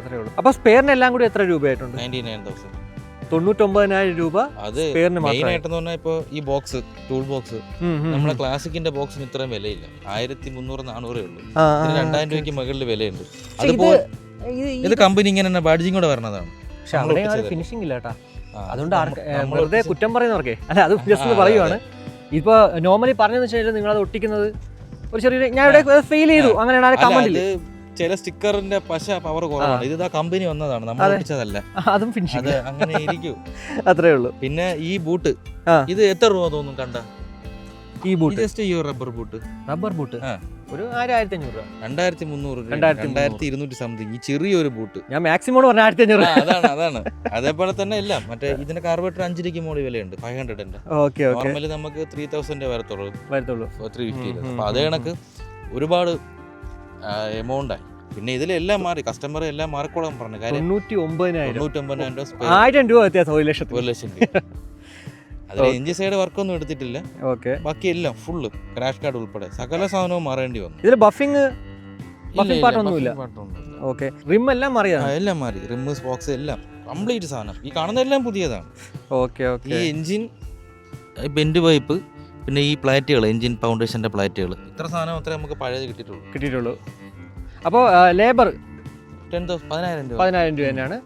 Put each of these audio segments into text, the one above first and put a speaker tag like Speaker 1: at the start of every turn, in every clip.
Speaker 1: അത്രേ ഉള്ളൂ. അപ്പോൾ സ്പെയറിനെല്ലാം കൂടി എത്ര രൂപയായിട്ടുണ്ട്?
Speaker 2: 99,000.
Speaker 1: 99,000 രൂപ.
Speaker 2: അത്
Speaker 1: സ്പെയറിന്
Speaker 2: മെയിൻ ആയിട്ടെന്ന് പറഞ്ഞാൽ ഇപ്പോൾ ഈ ബോക്സ്, ടൂൾ ബോക്സ്, നമ്മളെ ക്ലാസിക്കിന്റെ ബോക്സിന് ഇത്രയും വിലയില്ല. 1,300-400 ഉള്ളൂ. 2,000 രൂപയ്ക്ക് മുകളിൽ വിലയുണ്ട്. അതുപോലെ ഇത് കമ്പനി ഇങ്ങനെ ബാഡ്ജിങ് കൂടെ വരണതാണ്.
Speaker 1: പക്ഷെ അവിടെ ഫിനിഷിംഗ് ഇല്ല കേട്ടാ. അതുകൊണ്ട് വെറുതെ കുറ്റം പറയുന്നവർക്കേ അല്ല, അത് ജസ്റ്റ് പറയുവാണ്. ഇപ്പൊ നോർമലി പറഞ്ഞതെന്ന് വെച്ചാൽ നിങ്ങൾ അത് ഒട്ടിക്കുന്നത് ഒരു ചെറിയ ഞാൻ ഇവിടെ ഫെയിൽ ചെയ്തു അങ്ങനെയാണ് കമന്റില്.
Speaker 2: ചില സ്റ്റിക്കറിന്റെ പശ പവർ കുറവാണ്. ഇത് കമ്പനി വന്നതാണ്, നമ്മൾ ഒട്ടിച്ചതല്ല.
Speaker 1: അതും ഫിനിഷിംഗ്
Speaker 2: അങ്ങനെ ഇരിക്കും.
Speaker 1: അത്രേ ഉള്ളൂ.
Speaker 2: പിന്നെ ഈ ബൂട്ട്, ഇത് എത്ര രൂപ തോന്നും കണ്ട?
Speaker 1: ഈ ബൂട്ട്
Speaker 2: ജസ്റ്റ് ഈ റബ്ബർ ബൂട്ട്
Speaker 1: ഒരു 1,500 രൂപ,
Speaker 2: 2,300, 2,200 സംതിങ്. ഈ ചെറിയൊരു ബൂട്ട്
Speaker 1: ഞാൻ മാക്സിമം പറഞ്ഞ 1,500.
Speaker 2: അതാണ്. അതേപോലെ തന്നെ എല്ലാം മറ്റേ ഇതിന്റെ കാർബറേറ്റർ 5 രൂപയ്ക്ക് മോളി വിലയുണ്ട്. 500 നോർമലി നമുക്ക് 3,000 വരത്തുള്ളൂ, 350. അപ്പൊ അതേ കണക്ക് ഒരുപാട് എമൗണ്ട് ആയി. പിന്നെ ഇതിലെല്ലാം മാറി, കസ്റ്റമർ എല്ലാം മാറിക്കോളാൻ പറഞ്ഞു. കാര്യം
Speaker 1: 99,000 രൂപ വ്യത്യാസം, 1 ലക്ഷം രൂപ.
Speaker 2: അതിൽ എൻജിൻ സൈഡ് വർക്കൊന്നും എടുത്തിട്ടില്ല. ബാക്കി എല്ലാം ഫുള്ള് ക്രാഷ് കാർഡ് ഉൾപ്പെടെ സകല സാധനവും മാറേണ്ടി വന്നു.
Speaker 1: ഇതിൽ ബഫിംഗ് പാർട്ടൊന്നുമില്ല. റിം എല്ലാം മാറിയാണ്,
Speaker 2: എല്ലാം മാറി. റിം, സ്പോക്സ് എല്ലാം കംപ്ലീറ്റ് സാധനം. ഈ കാണുന്നതെല്ലാം പുതിയതാണ്. ഈ എൻജിൻ, ബെൻഡ് പൈപ്പ്, പിന്നെ ഈ പ്ലാറ്റുകൾ, എൻജിൻ ഫൗണ്ടേഷന്റെ പ്ലാറ്റുകൾ, ഇത്ര സാധനം മാത്രമേ നമുക്ക് പഴയത് കിട്ടിയിട്ടുള്ളൂ.
Speaker 1: അപ്പോൾ ലേബർ
Speaker 2: 10,000 രൂപ
Speaker 1: തന്നെയാണ്.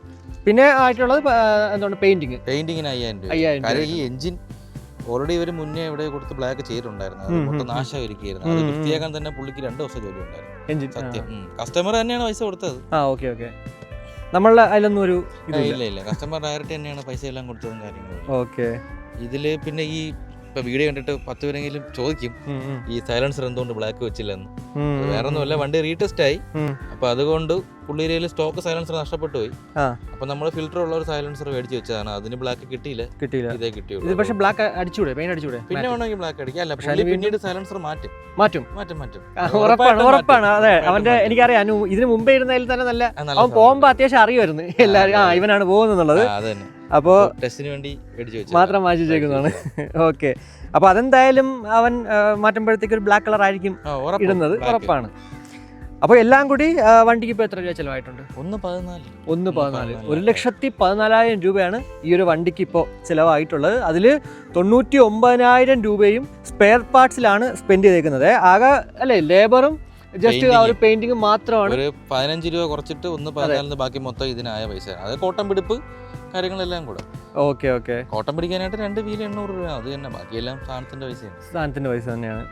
Speaker 1: പിന്നെ ആയിട്ടുള്ളത് എന്താണ് പെയിന്റിങ്ങിന്
Speaker 2: 5,000 രൂപ. കാര്യം ഈ എൻജിൻ ഓൾറെഡി ഇവർ മുന്നേ ഇവിടെ കൊടുത്ത് ബ്ലാക്ക് ചെയ്തിട്ടുണ്ടായിരുന്നു. അത് മൊത്തം നാശമായിരിക്കുന്നു. അത് വൃത്തിയാക്കാൻ തന്നെ പുള്ളിക്ക് 2 ദിവസം ജോലി ഉണ്ടായിരുന്നു. സത്യം, കസ്റ്റമർ തന്നെയാണ് പൈസ കൊടുത്തത്.
Speaker 1: നമ്മളുടെ അതിലൊന്നും ഒരു
Speaker 2: ഇല്ല, കസ്റ്റമർ ഡയറക്റ്റ് തന്നെയാണ് പൈസ എല്ലാം കൊടുത്തതും കാര്യങ്ങളും. ഇതില് പിന്നെ ഈ ഇപ്പൊ വീഡിയോ കണ്ടിട്ട് 10 പേരെങ്കിലും ചോദിക്കും ഈ സൈലൻസർ എന്തുകൊണ്ട് ബ്ലാക്ക് വെച്ചില്ലെന്ന്. വേറെ ഒന്നുമല്ല, വണ്ടി റീടെസ്റ്റ് ആയി. അപ്പൊ അതുകൊണ്ട് പുള്ളിയിൽ സ്റ്റോക്ക് സൈലൻസർ നഷ്ടപ്പെട്ടു പോയി. അപ്പൊ നമ്മൾ ഫിൽറ്റർ ഉള്ള ഒരു സൈലൻസർ മേടിച്ച് വെച്ചതാണ്. അതിന് ബ്ലാക്ക് കിട്ടിയില്ല, ഇതേ കിട്ടിയുള്ളൂ.
Speaker 1: പക്ഷേ ബ്ലാക്ക് അടിച്ചൂടെ, പെയിന്റ് അടിച്ചൂടെ?
Speaker 2: പിന്നെ വേണമെങ്കിൽ ബ്ലാക്ക് അടിക്കാം. അല്ല, പിന്നീട് സൈലൻസർ മാറ്റും.
Speaker 1: ഉറപ്പാണ്. അതെ, അവന്റെ എനിക്കറിയാം. ഇതിന് മുമ്പേ ഇരുന്നതിൽ തന്നെ നല്ല അവൻ പോകുമ്പോ അത്യാവശ്യം അറിയുമായിരുന്നു എല്ലാവരും ഇവനാണ് പോകുന്നുള്ളത്. അപ്പോ
Speaker 2: ടെസ്റ്റിന് വേണ്ടി
Speaker 1: മാത്രം മാറ്റി വെച്ചേക്കുന്നതാണ്. ഓക്കെ, അപ്പൊ അതെന്തായാലും അവൻ മാറ്റുമ്പോഴത്തേക്ക് ഒരു ബ്ലാക്ക് കളർ ആയിരിക്കും ഇടുന്നത്, ഉറപ്പാണ്. അപ്പോൾ എല്ലാം കൂടി വണ്ടിക്ക് ഇപ്പോൾ എത്ര രൂപ ചിലവായിട്ടുണ്ട്?
Speaker 2: 1,14
Speaker 1: 1,14,000 രൂപയാണ് ഈ ഒരു വണ്ടിക്ക് ഇപ്പോൾ ചിലവായിട്ടുള്ളത്. അതിൽ 99,000 രൂപയും സ്പെയർ പാർട്സിലാണ് സ്പെൻഡ് ചെയ്തേക്കുന്നത്. ആകെ അല്ലേ ലേബറും ജസ്റ്റ് ആ ഒരു പെയിന്റിങ് മാത്രമാണ്.
Speaker 2: ഒരു 15 രൂപ കുറച്ചിട്ട് 1,14 ബാക്കി മൊത്തം ഇതിനായ പൈസ. അത് കോട്ടം പിടിപ്പ് കാര്യങ്ങളെല്ലാം കൂടെ.
Speaker 1: ഓക്കെ,
Speaker 2: കോട്ടം പിടിക്കാനായിട്ട് 2 വീല് 800 രൂപ. അത് തന്നെ, ബാക്കിയെല്ലാം സാധനത്തിന്റെ പൈസ തന്നെയാണ്.